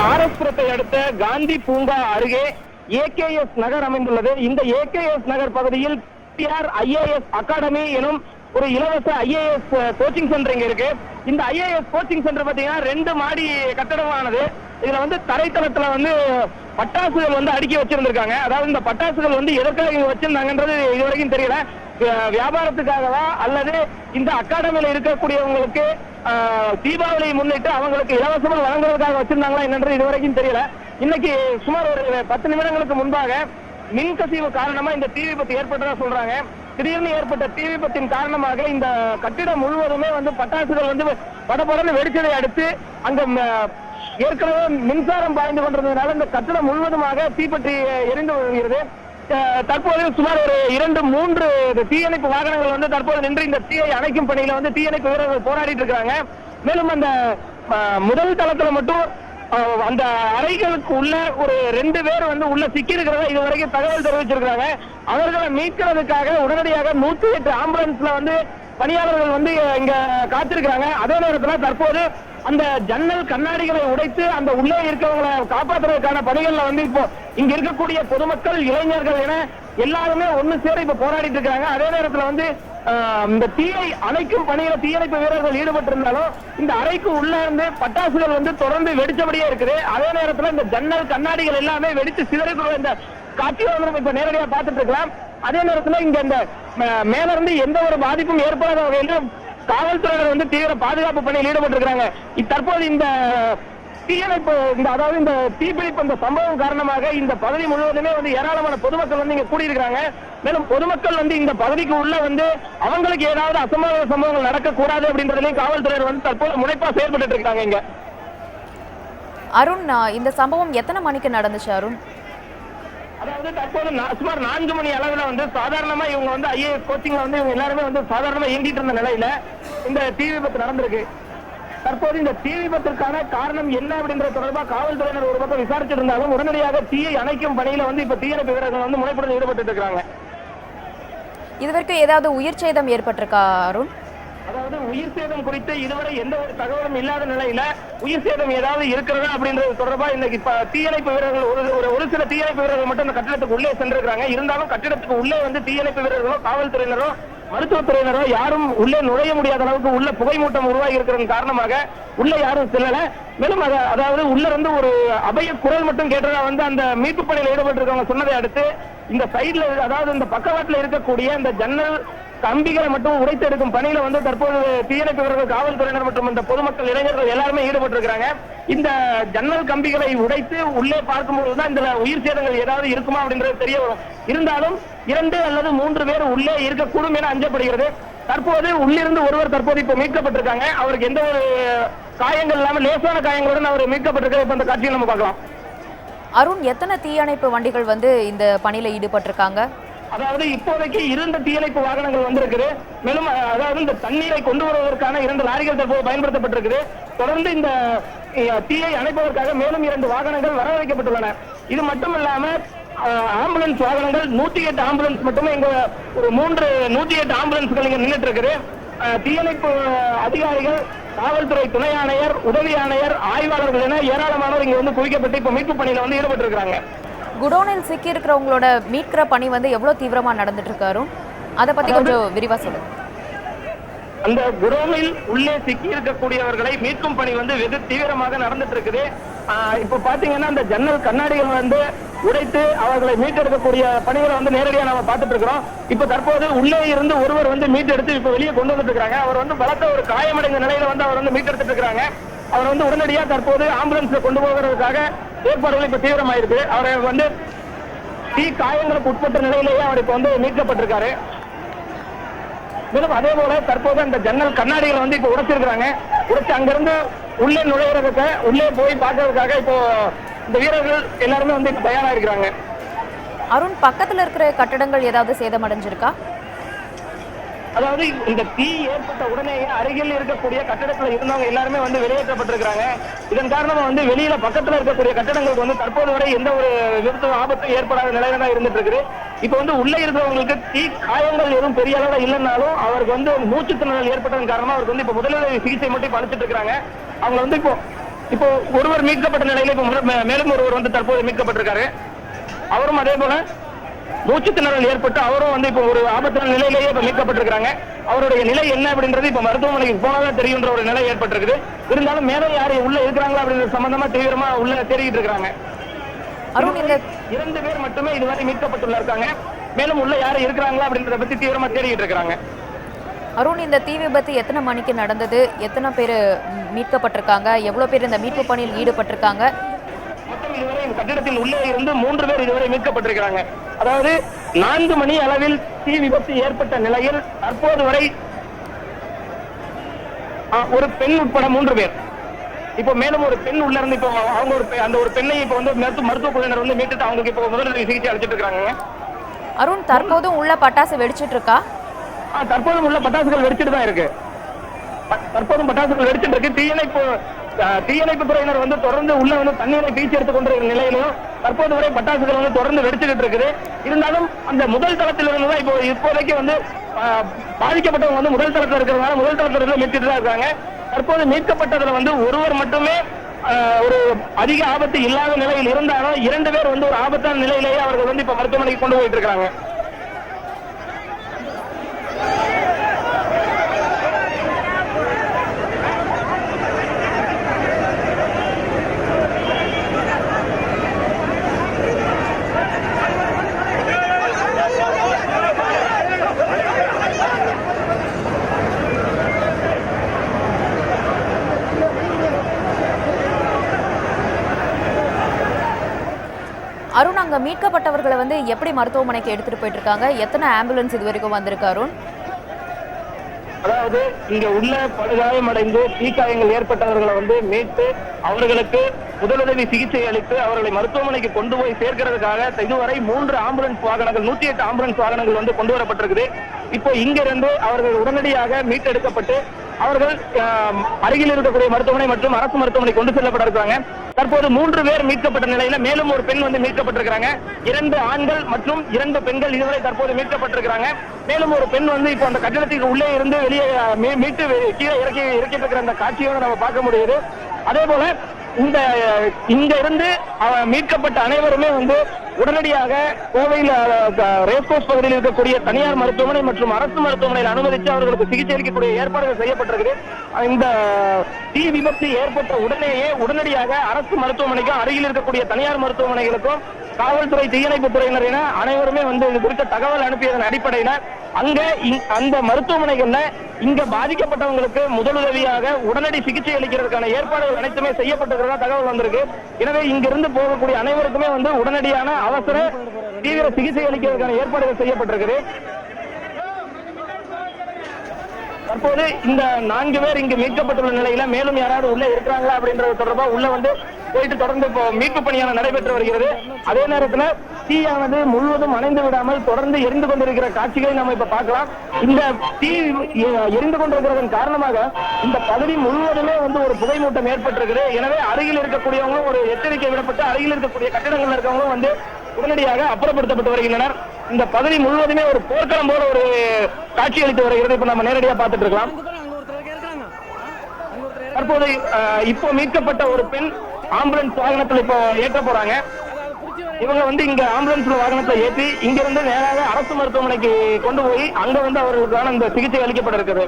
RS புரத்தை அடுத்த காந்தி பூங்கா அருகே ஏகேஎஸ் நகர் அமைந்துள்ளது. இந்த ஏகேஎஸ் நகர் பகுதியில் IAS அகாடமி எனும் ஒரு இலவச IAS கோச்சிங் சென்டர் இங்க இருக்கு. இந்த IAS கோச்சிங் சென்டர் பாத்தீங்கன்னா 2 மாடி கட்டடமானது. இதுல வந்து தரைத்தளத்துல வந்து பட்டாசுகள் வந்து அடுக்கி வச்சிருந்திருக்காங்க. அதாவது இந்த பட்டாசுகள் வந்து எதற்காக இங்க வச்சிருந்தாங்கன்றது இதுவரைக்கும் தெரியல. வியாபாரத்துக்காகவா அல்லது இந்த அகாடமியில இருக்கக்கூடியவங்களுக்கு தீபாவளியை முன்னிட்டு அவங்களுக்கு இலவசமா வழங்குறதுக்காக வச்சிருந்தாங்களா என்னன்றது இதுவரைக்கும் தெரியல. இன்னைக்கு சுமார் ஒரு 10 நிமிடங்களுக்கு முன்பாக மின்கசிவு காரணமா இந்த தீ விபத்து ஏற்பட்டதா சொல்றாங்க. திடீர்னு ஏற்பட்ட தீ விபத்தின் காரணமாக இந்த கட்டிடம் முழுவதுமே வந்து பட்டாசுகள் வந்து படபடன்னு வெடிச்சதை அடுத்து அங்க ஏற்கனவே மின்சாரம் பாய்ந்து கொண்டிருந்ததுனால இந்த கட்டிடம் முழுவதுமாக தீப்பற்றி எரிந்து வருகிறது. தற்போது சுமார் ஒரு 2-3 தீயணைப்பு வாகனங்கள் வந்து தற்போது நின்று இந்த தீயை அணைக்கும் பணியில வந்து தீயணைப்பு வீரர்கள் போராடிட்டு இருக்காங்க. மேலும் அந்த முதல் தளத்துல மட்டும் அந்த அறைகளுக்கு உள்ள ஒரு 2 பேர் வந்து உள்ள சிக்கி இருக்கிறதா இதுவரைக்கும் தகவல் தெரிவிச்சிருக்காங்க. அவர்களை மீட்கிறதுக்காக உடனடியாக 108 ஆம்புலன்ஸ்ல வந்து பணியாளர்கள் வந்து இங்க காத்திருக்கிறாங்க. அதே நேரத்தில் தற்போது அந்த ஜன்னல் கண்ணாடிகளை உடைத்து அந்த உள்ளே இருக்கவங்களை காப்பாற்றுவதற்கான பணிகள்ல வந்து இப்போ இங்க இருக்கக்கூடிய பொதுமக்கள், இளைஞர்கள் என எல்லாருமே ஒண்ணு சேர இப்ப போராடிட்டு இருக்காங்க. அதே நேரத்துல வந்து இந்த தீயை அணைக்கும் பணியில தீயணைப்பு வீரர்கள் ஈடுபட்டிருந்தாலும் இந்த அறைக்கு உள்ள இருந்து பட்டாசுகள் வந்து தொடர்ந்து வெடிச்சபடியே இருக்குது. அதே நேரத்துல இந்த ஜன்னல் கண்ணாடிகள் எல்லாமே வெடித்து சிதறக்கூடிய இந்த காட்சியை வந்து இப்ப நேரடியாக பார்த்துட்டு இருக்கலாம். அதே நேரத்துல இங்க இந்த மேல இருந்து எந்த ஒரு பாதிப்பும் ஏற்படாத வகையில காவல்துறையினர் வந்து தீவிர பாதுகாப்பு பணியில் ஈடுபட்டிருக்கிறாங்க. தற்போது இந்த தீயணைப்பு அதாவது இந்த தீப்பிடிப்பு இந்த சம்பவம் காரணமாக இந்த பகுதி முழுவதுமே வந்து ஏராளமான பொதுமக்கள் வந்து இங்க கூடியிருக்கிறாங்க. மேலும் பொதுமக்கள் வந்து இந்த பகுதிக்கு உள்ள வந்து அவங்களுக்கு ஏதாவது அசம்பாவித சம்பவங்கள் நடக்கக்கூடாது அப்படின்றதுலயும் காவல்துறையினர் வந்து தற்போது முனைப்பா செயல்பட்டு இருக்காங்க. இங்க அருண், இந்த சம்பவம் எத்தனை மணிக்கு நடந்துச்சு அருண்? அதாவது தற்போது சுமார் 4 மணி அளவுல வந்து சாதாரணமா இவங்க வந்து IAS கோச்சிங்ல வந்து இவங்க எல்லாருமே வந்து சாதாரணமா இயங்கிட்டு இருந்த நிலையில இந்த தீ விபத்து நடந்திருக்கு. தற்போது இந்த தீ விபத்திற்கான காரணம் என்ன அப்படின்றது தொடர்பாக காவல்துறையினர் ஒரு பக்கம் விசாரிச்சு இருந்தாலும் உடனடியாக தீயை அணைக்கும் பணியில வந்து இப்ப தீயணைப்பு வீரர்கள் வந்து முனைப்புடன் ஈடுபட்டு இருக்காங்க. இதுவரைக்கும் ஏதாவது உயிர் சேதம் ஏற்பட்டிருக்கா அருண்? அதாவது உயிர் சேதம் குறித்து இதுவரை எந்த ஒரு தகவலும் இல்லாத நிலையில உயிர் சேதம் ஏதாவது இருக்கிறதா அப்படின்றது தொடர்பா இன்னைக்கு தீயணைப்பு வீரர்கள் ஒரு சில தீயணைப்பு வீரர்கள் மட்டும் இந்த கட்டிடத்துக்கு உள்ளே சென்றிருக்காங்க. இருந்தாலும் கட்டிடத்துக்கு உள்ளே வந்து தீயணைப்பு வீரர்களோ காவல்துறையினரோ மருத்துவத்துறையினரோ யாரும் உள்ளே நுழைய முடியாத அளவுக்கு உள்ள புகை மூட்டம் உருவாகி இருக்கிறதன் காரணமாக உள்ள யாரும் செல்லல. மேலும் அதாவது உள்ள இருந்து ஒரு அபய குரல் மட்டும் கேட்டதா வந்து அந்த மீட்பு பணியில் ஈடுபட்டிருக்கவங்க சொன்னதை அடுத்து இந்த சைட்ல அதாவது இந்த பக்கவாட்டில் இருக்கக்கூடிய இந்த ஜன்னல் கம்பிகளை மட்டும் உடைத்து எடுக்கும் பணியில வந்து தற்போது தீயணைப்பு வீரர்கள், காவல்துறையினர் மற்றும் இந்த பொதுமக்கள், இளைஞர்கள் எல்லாருமே ஈடுபட்டு இருக்காங்க. இந்த ஜன்னல் கம்பிகளை உடைத்து உள்ளே பார்க்கும்போதுதான் இந்த உயிர் சேதங்கள் ஏதாவது இருக்குமா அப்படின்றது தெரிய வரும். இருந்தாலும் 2 அல்லது 3 பேர் உள்ளே இருக்கக்கூடும் என அஞ்சப்படுகிறது. தற்போது உள்ளிருந்து ஒருவர் தற்போது இப்ப மீட்கப்பட்டிருக்காங்க. அவருக்கு எந்த ஒரு காயங்கள் இல்லாமல் லேசான காயங்களுடன் அவர் மீட்கப்பட்டிருக்கிற இப்ப அந்த காட்சியை நம்ம பார்க்கலாம். அருண், எத்தனை தீயணைப்பு வண்டிகள் வந்து இந்த பணியில ஈடுபட்டிருக்காங்க? அதாவது இப்போதைக்கு 2 தீயணைப்பு வாகனங்கள் வந்திருக்குது. மேலும் அதாவது இந்த தண்ணீரை கொண்டு வருவதற்கான 2 லாரிகள் தற்போது பயன்படுத்தப்பட்டிருக்குது. தொடர்ந்து இந்த தீயை அணைப்பதற்காக மேலும் 2 வாகனங்கள் வரவழைக்கப்பட்டுள்ளன. இது மட்டும் இல்லாம ஆம்புலன்ஸ் வாகனங்கள் 108 ஆம்புலன்ஸ் மட்டுமே இங்க ஒரு 108 ஆம்புலன்ஸ்கள் இங்க நின்றுட்டு இருக்குது. தீயணைப்பு அதிகாரிகள், காவல்துறை துணை ஆணையர், உதவி ஆணையர், ஆய்வாளர்கள் என ஏராளமானோர் இங்க வந்து குவிக்கப்பட்டு இப்ப மீட்பு பணியில வந்து ஈடுபட்டு இருக்காங்க. குடோனில் சிக்கி இருக்கிறவங்களோட மீட்கிற பணி வந்து எவ்வளவு தீவிரமா நடந்துட்டு இருக்காரு, அதை பத்தி கொஞ்சம் விரிவா சொல்லுங்க. அந்த குடோனில் உள்ளே சிக்கி இருக்கக்கூடியவர்களை மீட்கும் பணி வந்து வெகு தீவிரமாக நடந்துட்டு இருக்குது. இப்ப பாத்தீங்கன்னா அந்த ஜன்னல் கண்ணாடிகள் வந்து உடைத்து அவர்களை மீட்டெடுக்கக்கூடிய பணிகளை வந்து நேரடியாக நாம பார்த்துட்டு இருக்கிறோம். இப்ப தற்போது உள்ளே இருந்து ஒருவர் வந்து மீட்டெடுத்து இப்ப வெளியே கொண்டு வந்துட்டு இருக்காங்க. அவர் வந்து பலத்த ஒரு காயமடைந்த நிலையில வந்து அவர் வந்து மீட்டெடுத்துட்டு இருக்காங்க. அவர் வந்து உடனடியாக தற்போது ஆம்புலன்ஸ்ல கொண்டு போகிறதுக்காக ஏற்பாடுகள் இப்ப தீவிரமாயிருக்கு. அவரை வந்து தீ காயங்களுக்கு உட்பட்ட நிலையிலேயே அவர் இப்ப வந்து மீட்கப்பட்டிருக்காரு. மேலும் அதே போல தற்போது அந்த ஜன்னல் கண்ணாடிகளை வந்து இப்ப உடைச்சிருக்கிறாங்க. உடைச்சு அங்கிருந்து உள்ளே நுழைகிறதுக்கு, உள்ளே போய் பார்க்கறதுக்காக இப்போ இந்த வீரர்கள் எல்லாருமே வந்து இப்ப தயாரா இருக்கிறாங்க. அருண், பக்கத்துல இருக்கிற கட்டடங்கள் ஏதாவது சேதமடைஞ்சிருக்கா? அதாவது இந்த தீ ஏற்பட்ட உடனே அருகில் இருக்கக்கூடிய கட்டடத்துல இருந்தவங்க எல்லாருமே வந்து வெளியேற்றப்பட்டிருக்கிறாங்க. இதன் காரணமா வந்து வெளியில பக்கத்துல இருக்கக்கூடிய கட்டடங்களுக்கு வந்து தற்போது வரை எந்த ஒரு விபத்து ஆபத்தும் ஏற்படாத நிலையில தான் இருந்துட்டு இருக்குது. இப்ப வந்து உள்ளே இருக்கிறவங்களுக்கு தீ காயங்கள் எதுவும் பெரிய அளவில் இல்லைன்னாலும் அவருக்கு வந்து மூச்சு திணறல் ஏற்பட்டதன் காரணமா அவருக்கு வந்து இப்ப முதலுதவி சிகிச்சை மட்டும் இப்ப அளிச்சிட்டு இருக்காங்க. அவங்க வந்து இப்போ இப்போ ஒருவர் மீட்கப்பட்ட நிலையில இப்போ மேலும் ஒருவர் வந்து தற்போது மீட்கப்பட்டிருக்காரு. அவரும் அதே போல மூச்சு திணறல் ஏற்பட்டு அவரும் வந்து இப்போ ஒரு ஆபத்தான நிலையிலேயே இப்ப மீட்கப்பட்டிருக்காங்க. அவருடைய நிலை என்ன அப்படின்றது இப்ப மருத்துவமனைக்கு போனாதான் தெரியுன்ற ஒரு நிலை ஏற்பட்டிருக்குது. இருந்தாலும் மேலும் யாரு உள்ள இருக்கிறாங்களா அப்படின்றது சம்பந்தமா தீவிரமா உள்ள தேடிட்டு இருக்காங்க. அருண், இந்த 2 பேர் மட்டுமே இதுவரை மீட்கப்பட்டுள்ள இருக்காங்க. மேலும் உள்ள யாரு இருக்கிறாங்களா அப்படின்றத பத்தி தீவிரமா தேடிட்டு இருக்காங்க. அருண், இந்த தீ விபத்து எத்தனை மணிக்கு நடந்தது? எத்தனை பேர் மீட்கப்பட்டிருக்காங்க? எவ்வளவு பேர் இந்த மீட்பு பணியில் ஈடுபட்டிருக்காங்க? மொத்தம் இதுவரை இந்த கட்டிடத்தின் உள்ளே இருந்து 3 பேர் இதுவரை மீட்கப்பட்டிருக்கிறாங்க. அதாவது 4 மணி அளவில் தீ விபத்து ஏற்பட்ட நிலையில் தற்போது வரை ஒரு பெண் உட்பட 3 பேர். இப்போ மேலும் ஒரு பெண் உள்ள இருந்து இப்போ அவங்க அந்த ஒரு பெண்ணை இப்போ வந்து மருத்துவ குழுவினர் வந்து மீட்டுட்டு அவங்களுக்கு இப்போ முதலுதவி சிகிச்சை அளிச்சிட்டு இருக்காங்க. அருண், தற்போதும் உள்ள பட்டாசு வெடிச்சிட்டு இருக்கா? தற்போதும் உள்ள பட்டாசுகள் வெடிச்சிட்டு தான் இருக்கு. தற்போதும் பட்டாசுகள் வெடிச்சிட்டு இருக்கு. தீயணைப்பு துறையினர் வந்து தொடர்ந்து உள்ள வந்து தண்ணீரை பீச்சி எடுத்துக் கொண்டிருக்கிற நிலையிலும் தற்போது வரை பட்டாசுகள் வந்து தொடர்ந்து வெடிச்சுட்டு இருக்குது. இருந்தாலும் அந்த முதல் தளத்தில் இருந்துதான் இப்போதைக்கு வந்து பாதிக்கப்பட்டவங்க வந்து முதல் தளத்தில் இருக்கிறதுனால முதல் தளத்தில் இருந்து மீட்சிட்டு தான் இருக்காங்க. தற்போது மீட்கப்பட்டதுல வந்து ஒருவர் மட்டுமே ஒரு அதிக ஆபத்து இல்லாத நிலையில் இருந்தாலும் 2 பேர் வந்து ஒரு ஆபத்தான நிலையிலேயே அவர்கள் வந்து இப்ப மருத்துவமனைக்கு கொண்டு போயிட்டு இருக்காங்க. அருண், அங்க மீட்கப்பட்டவர்களை வந்து எப்படி மருத்துவமனைக்கு எடுத்துட்டு போயிட்டு இருக்காங்க? எத்தனை ஆம்புலன்ஸ் இது வரைக்கும் வந்திருக்கு அருண்? அதாவது இங்க உள்ள படுகாயமடைந்து தீக்காயங்கள் ஏற்பட்டவர்களை வந்து மீட்டு அவர்களுக்கு முதலுதவி சிகிச்சை அளித்து அவர்களை மருத்துவமனைக்கு கொண்டு போய் சேர்க்கிறதுக்காக இதுவரை 3 ஆம்புலன்ஸ் வாகனங்கள் 108 ஆம்புலன்ஸ் வாகனங்கள் வந்து கொண்டு வரப்பட்டிருக்குது. இப்போ இங்கிருந்து அவர்கள் உடனடியாக மீட்டெடுக்கப்பட்டு அவர்கள் அருகில் இருக்கக்கூடிய மருத்துவமனை மற்றும் அரசு மருத்துவமனை கொண்டு செல்லப்பட இருக்காங்க. தற்போது 3 பேர் மீட்கப்பட்ட நிலையில மேலும் ஒரு பெண் வந்து மீட்கப்பட்டிருக்காங்க. 2 ஆண்கள் மற்றும் 2 பெண்கள் இதுவரை தற்போது மீட்கப்பட்டிருக்காங்க. மேலும் ஒரு பெண் வந்து இப்போ அந்த கட்டிடத்துக்கு உள்ளே இருந்து வெளியே மீட்டு கீழே இறக்கி இருக்கிற அந்த காட்சியோட நம்ம பார்க்க முடியுது. அதே போல இங்க இருந்து மீட்கப்பட்ட அனைவருமே வந்து உடனடியாக கோவையில் ரேஸ்கோர்ஸ் பகுதியில் இருக்கக்கூடிய தனியார் மருத்துவமனை மற்றும் அரசு மருத்துவமனையில் அனுமதித்து அவர்களுக்கு சிகிச்சை அளிக்கக்கூடிய ஏற்பாடுகள் செய்யப்பட்டிருக்குது. இந்த தீ விபத்து ஏற்பட்ட உடனடியாக அரசு மருத்துவமனைக்கும் அருகில் இருக்கக்கூடிய தனியார் மருத்துவமனைகளுக்கும் காவல்துறை தீயணைப்பு துறையினர் என அனைவருமே வந்து இது குறித்த தகவல் அனுப்பியதன் அடிப்படையில அந்த மருத்துவமனைகள்ல இங்க பாதிக்கப்பட்டவங்களுக்கு முதலுதவியாக உடனடி சிகிச்சை அளிக்கிறதுக்கான ஏற்பாடுகள் அனைத்துமே செய்யப்பட்டிருக்கிறதா தகவல் வந்திருக்கு. எனவே இங்கிருந்து போகக்கூடிய அனைவருக்குமே வந்து உடனடியான அவசர தீவிர சிகிச்சை அளிக்கிறதுக்கான ஏற்பாடுகள் செய்யப்பட்டிருக்கிறது. தற்போது இந்த 4 பேர் இங்கு மீட்கப்பட்டுள்ள நிலையில மேலும் யாராவது உள்ள இருக்கிறாங்களா அப்படின்றது தொடர்பா உள்ள வந்து போயிட்டு தொடர்ந்து இப்போ மீட்பு பணியான நடைபெற்று வருகிறது. அதே நேரத்தில் தீயானது முழுவதும் அணைந்து விடாமல் தொடர்ந்து எரிந்து கொண்டிருக்கிற காட்சிகளை நம்ம இப்ப பார்க்கலாம். இந்த தீ எரிந்து கொண்டிருக்கிறதன் காரணமாக இந்த பகுதி முழுவதுமே வந்து ஒரு புகைமூட்டம் ஏற்பட்டிருக்குது. எனவே அருகில் இருக்கக்கூடியவங்களும் ஒரு எச்சரிக்கை விடப்பட்டு அருகில் இருக்கக்கூடிய கட்டிடங்கள் இருக்கவங்களும் வந்து உடனடியாக அப்புறப்படுத்தப்பட்டு வருகின்றனர். இந்த பகுதி முழுவதுமே ஒரு போர்க்களம் போல ஒரு காட்சி அளித்து வருகிறது. இப்ப நம்ம நேரடியாக பார்த்துட்டு இருக்கலாம். தற்போது இப்போ மீட்கப்பட்ட ஒரு பெண் ஆம்புலன்ஸ் வாகனத்தில் இப்போ ஏற்ற போறாங்க. இவங்க வந்து இங்க ஆம்புலன்ஸ் வாகனத்தை ஏற்றி இங்க இருந்து நேராக அரசு மருத்துவமனைக்கு கொண்டு போய் அங்க வந்து அவர்களுக்கான இந்த சிகிச்சை அளிக்கப்பட இருக்குது.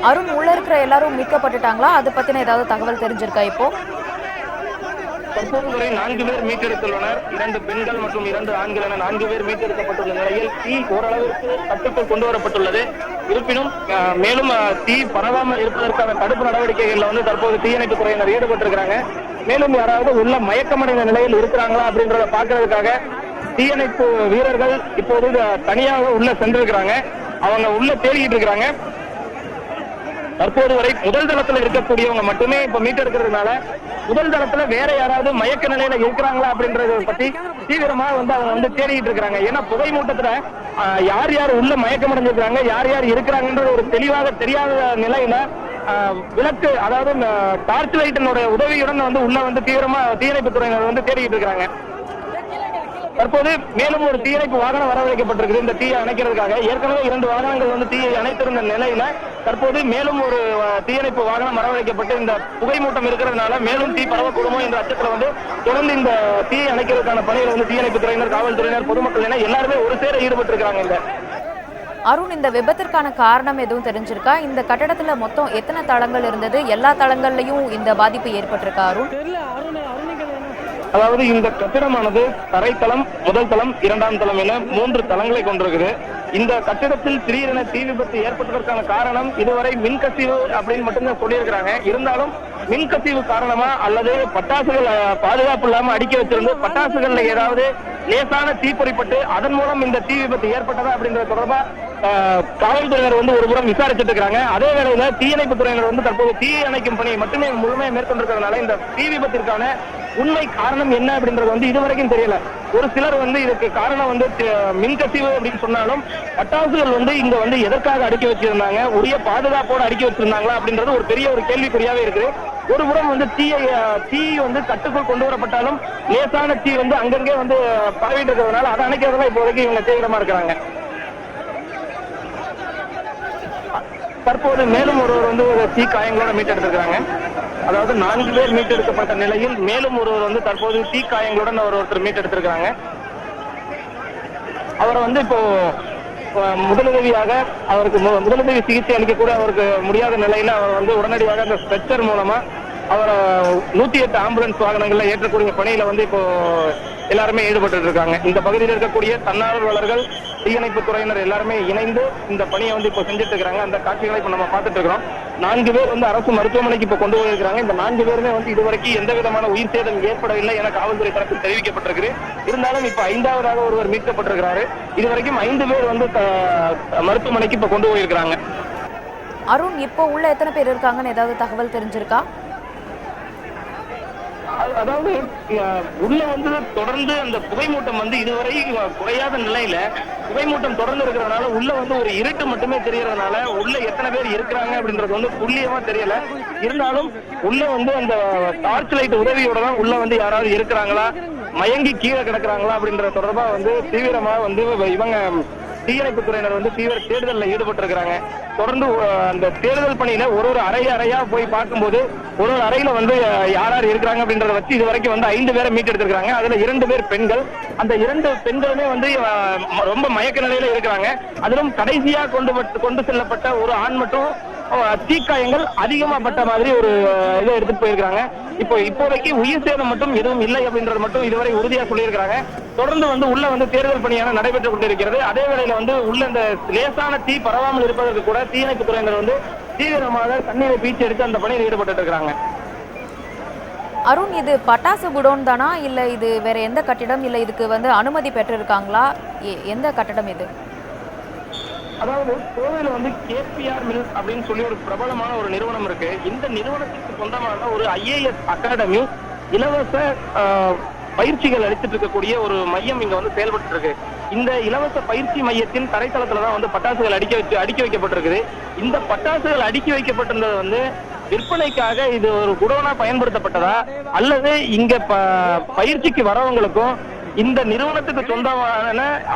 அருண், உள்ள இருக்கிற எல்லாரும் மீட்கப்பட்டுட்டாங்களா? அது பத்தின ஏதாவது தகவல் தெரிஞ்சிருக்கா? இப்போ தற்போது வரை 4 பேர் மீட்டெடுத்துள்ளனர். 2 பெண்கள் மற்றும் 2 ஆண்கள் என 4 பேர் மீட்டெடுக்கப்பட்டுள்ள நிலையில் தீ ஓரளவிற்கு கட்டுக்குள் கொண்டு வரப்பட்டுள்ளது. இருப்பினும் மேலும் தீ பரவாமல் இருப்பதற்கான தடுப்பு நடவடிக்கைகள்ல வந்து தற்போது தீயணைப்பு துறையினர் ஈடுபட்டிருக்கிறாங்க. மேலும் யாராவது உள்ள மயக்கமடைந்த நிலையில் இருக்கிறாங்களா அப்படின்றத பார்க்கறதுக்காக தீயணைப்பு வீரர்கள் இப்போது தனியாக உள்ள சென்றிருக்கிறாங்க. அவங்க உள்ள தேடிக்கிட்டு இருக்கிறாங்க. தற்போது வரை முதல் தளத்துல இருக்கக்கூடியவங்க மட்டுமே இப்ப மீட்டெடுக்கிறதுனால முதல் தளத்துல வேற யாராவது மயக்க நிலையில இருக்கிறாங்களா அப்படின்றத பத்தி தீவிரமா வந்து அவங்க வந்து தேடிட்டு இருக்காங்க. ஏன்னா புகை மூட்டத்துல யார் யார் உள்ள மயக்கம் அடைஞ்சிருக்காங்க, யார் யார் இருக்கிறாங்கன்ற ஒரு தெளிவாக தெரியாத நிலையில விளக்கு, அதாவது டார்ச் லைட்டினுடைய உதவியுடன் வந்து உள்ள வந்து தீவிரமா தீயணைப்பு துறையினர் வந்து தேடிட்டு இருக்காங்க. தற்போது மேலும் ஒரு தீயணைப்பு வாகனம் வரவழைக்கப்பட்டிருக்கு இந்த தீயை அணைக்கிறதுக்காக. ஏற்கனவே 2 வாகனங்கள் வந்து தீயை அணைத்திருந்த நிலையில தற்போது மேலும் ஒரு தீயணைப்பு வாகனம் வரவழைக்கப்பட்டு இந்த புகை மூட்டம் இருக்கிறதுனால மேலும் தீ பரவக்கூடுமோ என்ற அச்சத்துல வந்து தொடர்ந்து இந்த தீயை அணைக்கிறதுக்கான பணிகளை வந்து தீயணைப்பு துறையினர், காவல்துறையினர், பொதுமக்கள் என எல்லாருமே ஒரு சேர ஈடுபட்டு இருக்காங்க. இந்த அருண், இந்த விபத்திற்கான காரணம் எதுவும் தெரிஞ்சிருக்கா? இந்த கட்டடத்துல மொத்தம் எத்தனை தளங்கள் இருந்தது? எல்லா தளங்கள்லயும் இந்த பாதிப்பு ஏற்பட்டிருக்கா அருண்? அதாவது இந்த கட்டிடமானது தரைத்தளம், முதல் தளம், 2ஆம் தளம் என 3 தளங்களை கொண்டிருக்குது. இந்த கட்டிடத்தில் திடீரென தீ விபத்து ஏற்பட்டதற்கான காரணம் இதுவரை மின்கசிவு அப்படின்னு மட்டும்தான் சொல்லியிருக்கிறாங்க. இருந்தாலும் மின்கசிவு காரணமா அல்லது பட்டாசுகள் பாதுகாப்பு இல்லாம அடுக்கி வச்சிருந்து பட்டாசுகள்ல ஏதாவது லேசான தீப்பொறிப்பட்டு அதன் மூலம் இந்த தீ விபத்து ஏற்பட்டதா அப்படின்றது தொடர்பா காவல்துறையினர் வந்து ஒரு புறம் விசாரிச்சுட்டு இருக்காங்க. அதே வேளையில தீயணைப்பு துறையினர் வந்து தற்போது தீ அணைக்கும் பணியை மட்டுமே முழுமையாக மேற்கொண்டிருக்கிறதுனால இந்த தீ விபத்திற்கான உண்மை காரணம் என்ன அப்படின்றது வந்து இதுவரைக்கும் தெரியல. ஒரு சிலர் வந்து இதுக்கு காரணம் வந்து மின்கசிவு அப்படின்னு சொன்னாலும் பட்டாசுகள் வந்து இங்க வந்து எதற்காக அடுக்கி வச்சிருந்தாங்க, உரிய பாதுகாப்போடு அடுக்கி வச்சிருந்தாங்களா அப்படின்றது ஒரு பெரிய ஒரு கேள்விக்குறியாவே இருக்கு. ஒரு புறம் வந்து தீ வந்து கட்டுக்குள் கொண்டு வரப்பட்டாலும் லேசான தீ வந்து அங்கங்கே வந்து பரவிட்டு இருக்கிறதுனால அதை அணைக்கிறதுல இப்போதைக்கு இவங்க தீவிரமா இருக்கிறாங்க. தற்போது மேலும் ஒருவர் வந்து தீ காயங்களோட மீட்டெடுத்திருக்கிறாங்க. அதாவது 4 பேர் மீட்டெடுக்கப்பட்ட நிலையில் மேலும் ஒருவர் வந்து தற்போது தீ காயங்களுடன் ஒருத்தர் மீட்டெடுத்திருக்கிறாங்க. அவரை வந்து இப்போ முதலுதவியாக அவருக்கு முதலுதவி சிகிச்சை அளிக்க கூட அவருக்கு முடியாத நிலையில அவர் வந்து உடனடியாக அந்த ஸ்ட்ரெச்சர் மூலமா அவரை 108 ஆம்புலன்ஸ் வாகனங்கள்ல ஏற்றக்கூடிய பணியில வந்து இப்போ எல்லாருமே ஈடுபட்டு இருக்காங்க. இந்த பகுதியில் இருக்கக்கூடிய தன்னார்வலர்கள், தீயணைப்பு துறையினர் எல்லாருமே இணைந்து இந்த பணியை வந்து இப்போ செஞ்சுட்டு இருக்காங்க. அந்த காட்சிகளை இப்போ நம்ம பார்த்துட்டு இருக்கிறோம். 4 பேர் வந்து அரசு மருத்துவமனைக்கு இப்போ கொண்டு போயிருக்காங்க. இந்த 4 பேருமே வந்து இதுவரைக்கும் எந்த விதமான உயிர் சேதம் ஏற்படவில்லை என காவல்துறை தரப்பில் தெரிவிக்கப்பட்டிருக்கு. இருந்தாலும் இப்ப 5ஆவதாக ஒருவர் மீட்கப்பட்டிருக்கிறாரு. இதுவரைக்கும் 5 பேர் வந்து மருத்துவமனைக்கு இப்ப கொண்டு போயிருக்கிறாங்க. அருண், இப்போ உள்ள எத்தனை பேர் இருக்காங்கன்னு ஏதாவது தகவல் தெரிஞ்சிருக்கா? அதாவது உள்ள வந்து தொடர்ந்து அந்த புகைமூட்டம் வந்து இதுவரை குறையாத நிலையில புகைமூட்டம் தொடர்ந்து இருக்கிறதுனால உள்ள வந்து ஒரு இருட்டு மட்டுமே தெரியறதுனால உள்ள எத்தனை பேர் இருக்கிறாங்க அப்படின்றது வந்து துல்லியமா தெரியல. இருந்தாலும் உள்ள வந்து அந்த டார்ச் லைட் உதவியோட தான் உள்ள வந்து யாராவது இருக்கிறாங்களா, மயங்கி கீழே கிடக்குறாங்களா அப்படின்ற தொடர்பா வந்து தீவிரமா வந்து இவங்க தீயணைப்பு துறையினர் வந்து தீவிர தேடுதலில் ஈடுபட்டு இருக்கிறாங்க. தொடர்ந்து அந்த தேடுதல் பணியில ஒரு அறையா போய் பார்க்கும்போது ஒரு அறையில வந்து யார் யார் இருக்கிறாங்க அப்படின்றத வச்சு இது வரைக்கும் வந்து 5 பேரை மீட்டெடுத்திருக்காங்க. அதுல 2 பேர் பெண்கள். அந்த 2 பெண்களுமே வந்து ரொம்ப மயக்க நிலையில இருக்கிறாங்க. அதிலும் கடைசியா கொண்டு செல்லப்பட்ட ஒரு ஆண் மட்டும் தீக்காயங்கள் அதிகமா பட்ட மாதிரி ஒரு இதை எடுத்துட்டு போயிருக்காங்க. இப்போதைக்கு உயிர் சேதம் மட்டும் எதுவும் இல்லை அப்படின்றது மட்டும் இதுவரை உறுதியா சொல்லியிருக்கிறாங்க. தொடர்ந்து வந்து உள்ள வந்து தேடுதல் பணியான நடைபெற்றுக் கொண்டிருக்கிறது. அதே வேளையில வந்து உள்ள இந்த லேசான தீ பரவாமல் இருப்பதற்கு கூட தீயணைப்பு துறையினர் வந்து தீவிரமாக தண்ணீரை பீச்சி எடுத்து அந்த பணியில் ஈடுபட்டு இருக்கிறாங்க. அருண், இது பட்டாசு குடோன் தானா, இல்ல இது வேற எந்த கட்டிடம், இல்ல இதுக்கு வந்து அனுமதி பெற்றிருக்காங்களா? எந்த கட்டடம் இது? அதாவது கோவையில வந்து KPR மில் அப்படின்னு சொல்லி ஒரு பிரபலமான ஒரு நிறுவனம் இருக்கு. இந்த நிறுவனத்துக்கு சொந்தமான ஒரு IAS அகாடமி இலவச பயிற்சிகள் அளித்துட்டு இருக்கக்கூடிய ஒரு மையம் இங்க வந்து செயல்பட்டு இருக்கு. இந்த இலவச பயிற்சி மையத்தின் தரைத்தளத்துலதான் வந்து பட்டாசுகள் அடுக்கி வைக்கப்பட்டிருக்குது. இந்த பட்டாசுகள் அடுக்கி வைக்கப்பட்டிருந்தது வந்து விற்பனைக்காக இது ஒரு குடோனா பயன்படுத்தப்பட்டதா அல்லது இங்க பயிற்சிக்கு வரவங்களுக்கும் இந்த நிறுவனத்துக்கு சொந்தமான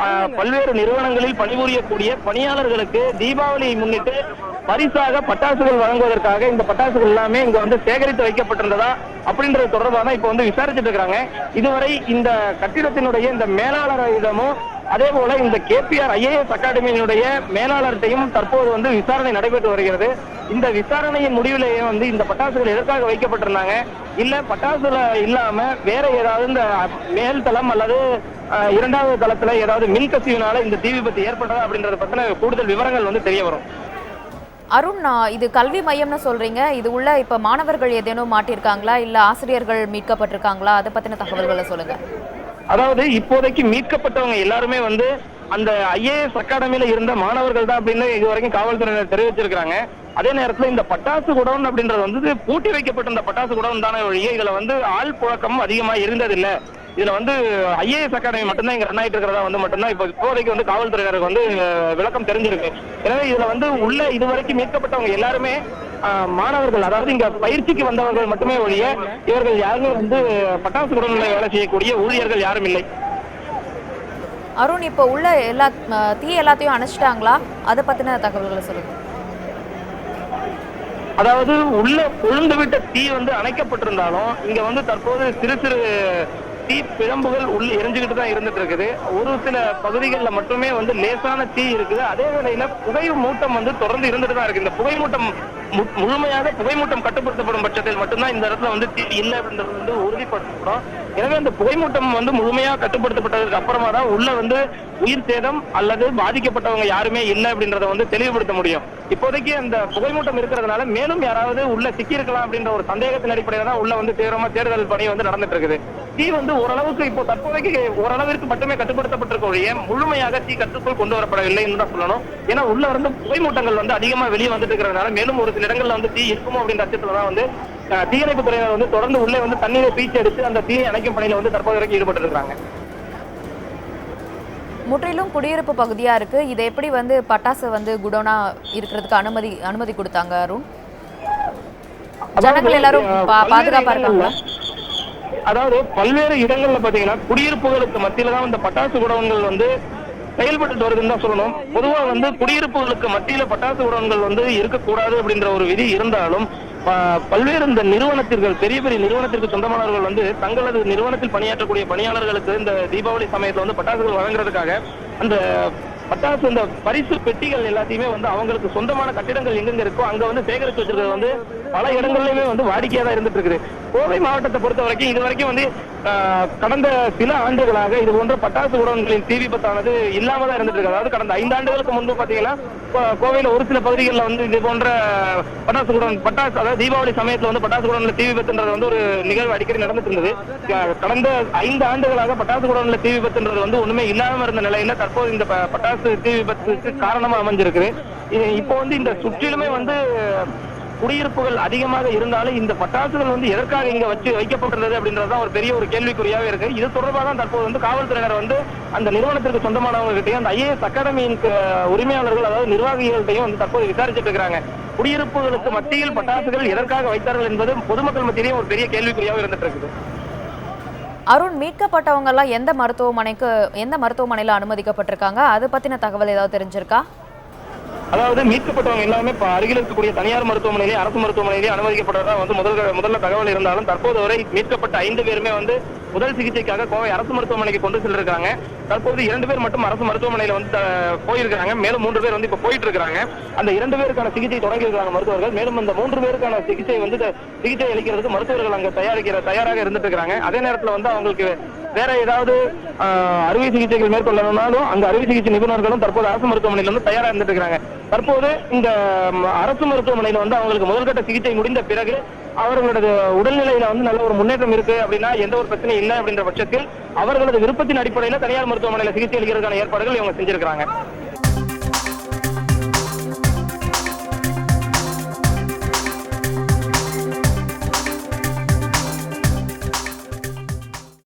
பல்வேறு நிறுவனங்களில் பணிபுரியக்கூடிய பணியாளர்களுக்கு தீபாவளியை முன்னிட்டு பரிசாக பட்டாசுகள் வழங்குவதற்காக இந்த பட்டாசுகள் எல்லாமே இங்க வந்து சேகரித்து வைக்கப்பட்டிருந்ததா அப்படின்றது தொடர்பாக இப்ப வந்து விசாரிச்சுட்டு இருக்காங்க. இதுவரை இந்த கட்டிடத்தினுடைய இந்த மேலாளரிடமும் அதே போல இந்த KPR IAS அகாடமியினுடைய மேலாளர்கிட்டையும் தற்போது வந்து விசாரணை நடைபெற்று வருகிறது. இந்த விசாரணையின் முடிவிலேயே வந்து இந்த பட்டாசுகள் எதற்காக வைக்கப்பட்டிருந்தாங்க, இல்ல பட்டாசுல இல்லாம வேற ஏதாவது இந்த மேல் தளம் அல்லது 2வது தளத்துல ஏதாவது மின்கசிவினால இந்த தீ விபத்து ஏற்பட்டதா அப்படின்றத பத்தின கூடுதல் விவரங்கள் வந்து தெரிய வரும். அருண், இது கல்வி மையம்னு சொல்றீங்க, இது உள்ள இப்ப மாணவர்கள் ஏதேனும் மாட்டிருக்காங்களா, இல்ல ஆசிரியர்கள் மீட்கப்பட்டிருக்காங்களா? அதை பத்தின தகவல்களை சொல்லுங்க. அதாவது இப்போதைக்கு மீட்கப்பட்டவங்க எல்லாருமே வந்து அந்த ஐஏஎஸ் அகாடமியில இருந்த மாணவர்கள் தான் அப்படின்னு இதுவரைக்கும் காவல்துறையினர் தெரிவிச்சிருக்காங்க. அதே நேரத்துல இந்த பட்டாசு குடோன் அப்படின்றது வந்து பூட்டி வைக்கப்பட்டிருந்த பட்டாசு குடோன் தானே ஒழிய இதுல வந்து ஆள் புழக்கம் அதிகமா இருந்ததில்லை. இதுல வந்து ஐஏஎஸ் அகாடமி மட்டும்தான் இங்க ரன் ஆயிட்டு இருக்கிறதா வந்து மட்டும்தான் இப்போதைக்கு வந்து காவல்துறையினருக்கு வந்து விளக்கம் தெரிஞ்சிருக்கு. எனவே இதுல வந்து உள்ள இதுவரைக்கும் மீட்கப்பட்டவங்க எல்லாருமே மாணவர்கள், அதாவது இங்க பயிற்சிக்கு வந்தவர்கள் மட்டுமே ஒழிய இவர்கள் யாருமே வந்து பட்டாசு குடோன்ல வேலை செய்யக்கூடிய ஊழியர்கள் யாரும் இல்லை. அருண், இப்போ உள்ள தீ எல்லாத்தையும் அணைச்சிட்டாங்களா? அதை பத்தின தகவல்களை சொல்லுங்க. அதாவது உள்ள கொழுந்து விட்ட தீ வந்து அணைக்கப்பட்டிருந்தாலும் இங்க வந்து தற்போது சிறு சிறு தீ பிழம்புகள் உள்ள எரிஞ்சுக்கிட்டு தான் இருந்துட்டு இருக்குது. ஒரு சில பகுதிகளில் மட்டுமே வந்து லேசான தீ இருக்குது. அதே வேளையில புகை மூட்டம் வந்து தொடர்ந்து இருந்துட்டு தான் இருக்கு. இந்த புகை மூட்டம் முழுமையாக புகை மூட்டம் கட்டுப்படுத்தப்படும் பட்சத்தில் மட்டும்தான் இந்த இடத்துல வந்து தீ இல்லை அப்படின்றது வந்து உறுதிப்படுத்தப்படும். எனவே அந்த புகை மூட்டம் வந்து முழுமையாக கட்டுப்படுத்தப்பட்டதுக்கு அப்புறமா தான் உள்ள வந்து உயிர் சேதம் அல்லது பாதிக்கப்பட்டவங்க யாருமே இல்லை அப்படின்றத வந்து தெளிவுபடுத்த முடியும். இப்போதைக்கு அந்த புகை மூட்டம் இருக்கிறதுனால மேலும் யாராவது உள்ள சிக்கியிருக்கலாம் அப்படின்ற ஒரு சந்தேகத்தின் அடிப்படையில தான் உள்ள வந்து தீவிரமா தேடுதல் பணி வந்து நடந்துட்டு இருக்குது. தீ வந்து ஓரளவுக்கு இப்போ தற்போதைக்கு ஓரளவிற்கு மட்டுமே கட்டுப்படுத்தப்பட்டிருக்க முழுமையாக தீ கட்டுக்குள் கொண்டு வரப்படவில்லை என்று தான் சொல்லணும். ஏன்னா உள்ள வந்து புகை மூட்டங்கள் வந்து அதிகமா வெளியே வந்துட்டு இருக்கிறதுனால மேலும் ஒரு சில இடங்கள்ல வந்து தீ இருக்குமோ அப்படின்ற அச்சத்துல தான் வந்து தீயணைப்பு துறையினர் வந்து தொடர்ந்து உள்ளே வந்து தண்ணீரை பீச்சு எடுத்து அந்த தீயை அணைக்கும் பணியில வந்து தற்போது வரைக்கும் ஈடுபட்டு இருக்காங்க. முற்றிலும் குடியிருப்பு பகுதியா இருக்கு. இதை எப்படி வந்து பட்டாசு வந்து குடோனா இருக்கிறதுக்கு அனுமதி கொடுத்தாங்க அருண்? ஜனங்கள் எல்லாரும் பாதுகாப்பா இருக்காங்களா? அதாவது பல்வேறு இடங்கள்ல பாத்தீங்கன்னா குடியிருப்புகளுக்கு மத்தியில தான் இந்த பட்டாசு குடோன்கள் வந்து செயல்பட்டு வருதுன்னு தான் சொல்லணும். பொதுவா வந்து குடியிருப்புகளுக்கு மத்தியில பட்டாசு குடோன்கள் வந்து இருக்கக்கூடாது அப்படின்ற ஒரு விதி இருந்தாலும் பல்வேறு இந்த நிறுவனத்திற்கு பெரிய பெரிய நிறுவனத்திற்கு சொந்தமானவர்கள் வந்து தங்களது நிறுவனத்தில் பணியாற்றக்கூடிய பணியாளர்களுக்கு இந்த தீபாவளி சமயத்துல வந்து பட்டாசுகள் வழங்குறதுக்காக அந்த பட்டாசு இந்த பரிசு பெட்டிகள் எல்லாத்தையுமே வந்து அவங்களுக்கு சொந்தமான கட்டிடங்கள் எங்கெங்க இருக்கோ அங்க வந்து சேகரித்து வச்சிருக்கிறது வந்து பல இடங்கள்லயுமே வந்து வாடிக்கையா தான் இருந்துட்டு இருக்குது. கோவை மாவட்டத்தை பொறுத்த வரைக்கும் இது வரைக்கும் வந்து கடந்த சில ஆண்டுகளாக இது போன்ற பட்டாசு குடோன்களின் தீ விபத்தானது இல்லாம தான் இருந்துட்டு இருக்கு. அதாவது கடந்த 5 ஆண்டுகளுக்கு முன்பு பாத்தீங்கன்னா கோவையில ஒரு சில பகுதிகளில் வந்து இது போன்ற பட்டாசு குடோன் அதாவது தீபாவளி சமயத்துல வந்து பட்டாசு குடோன்ல தீ விபத்துன்றது வந்து ஒரு நிகழ்வு அடிக்கடி நடந்துட்டு இருந்தது. கடந்த 5 ஆண்டுகளாக பட்டாசு குடோன்ல தீ விபத்துன்றது வந்து ஒண்ணுமே இல்லாம இருந்த நிலையில தற்போது இந்த பட்டாசு தீ விபத்துக்கு காரணமா அமைஞ்சிருக்கு. இப்போ வந்து இந்த சுற்றிலுமே வந்து குடியிருப்புகள் அதிகமாக இருந்தாலும் இந்த பட்டாசுகள் வந்து எதற்காக இங்க வைக்கப்பட்டுள்ளது அப்படின்றதுதான் ஒரு பெரிய ஒரு கேள்விக்குறியாவே இருக்கு. இது தொடர்பாக தான் தற்போது வந்து காவல்துறையினர் வந்து அந்த நிறுவனத்திற்கு சொந்தமானவங்ககிட்டையும் அந்த ஐஏஎஸ் அகாடமியின் உரிமையாளர்கள் அதாவது நிர்வாகிகள்கிட்டையும் வந்து தற்போது விசாரிச்சுட்டு இருக்காங்க. குடியிருப்புகளுக்கு மத்தியில் பட்டாசுகள் எதற்காக வைத்தார்கள் என்பது பொதுமக்கள் மத்தியிலேயும் ஒரு பெரிய கேள்விக்குறியாவே இருந்துட்டு இருக்குது. அருண், மீட்கப்பட்டவங்க எல்லாம் எந்த மருத்துவமனையில அனுமதிக்கப்பட்டிருக்காங்க? அது பத்தின தகவல் ஏதாவது தெரிஞ்சிருக்கா? அதாவது மீட்கப்பட்டவங்க எல்லாமே அருகில் இருக்கக்கூடிய தனியார் மருத்துவமனையிலே அரசு மருத்துவமனையிலே அனுமதிக்கப்பட்டதா வந்து முதல்ல தகவல் இருந்தாலும் தற்போது வரை மீட்கப்பட்ட 5 பேருமே வந்து முதல் சிகிச்சைக்காக கோவை அரசு மருத்துவமனைக்கு கொண்டு சென்றிருக்காங்க. தற்போது 2 பேர் மட்டும் அரசு மருத்துவமனையில வந்து போயிருக்காங்க. மேலும் 3 பேர் வந்து இப்ப போயிட்டு இருக்காங்க. அந்த 2 பேருக்கான சிகிச்சை தொடங்கி இருக்காங்க மருத்துவர்கள். மேலும் அந்த 3 பேருக்கான சிகிச்சை அளிக்கிறதுக்கு மருத்துவர்கள் அங்க தயாராக இருந்துட்டு இருக்காங்க. அதே நேரத்துல வந்து அவங்களுக்கு வேற ஏதாவது அறுவை சிகிச்சைகள் மேற்கொள்ளணும்னாலும் அங்க அறுவை சிகிச்சை நிபுணர்களும் தற்போது அரசு மருத்துவமனையில வந்து தயாரா இருந்துட்டு இருக்காங்க. தற்போது இந்த அரசு மருத்துவமனையில வந்து அவங்களுக்கு முதல்கட்ட சிகிச்சை முடிந்த பிறகு அவர்களது உடல்நிலையில வந்து நல்ல ஒரு முன்னேற்றம் இருக்கு அப்படின்னா எந்த ஒரு பிரச்சனையும் இல்லை அப்படின்ற பட்சத்தில் அவர்களது விருப்பத்தின் அடிப்படையில தனியார் மருத்துவமனையில சிகிச்சை அளிக்கிறதுக்கான ஏற்பாடுகள் இவங்க செஞ்சிருக்காங்க.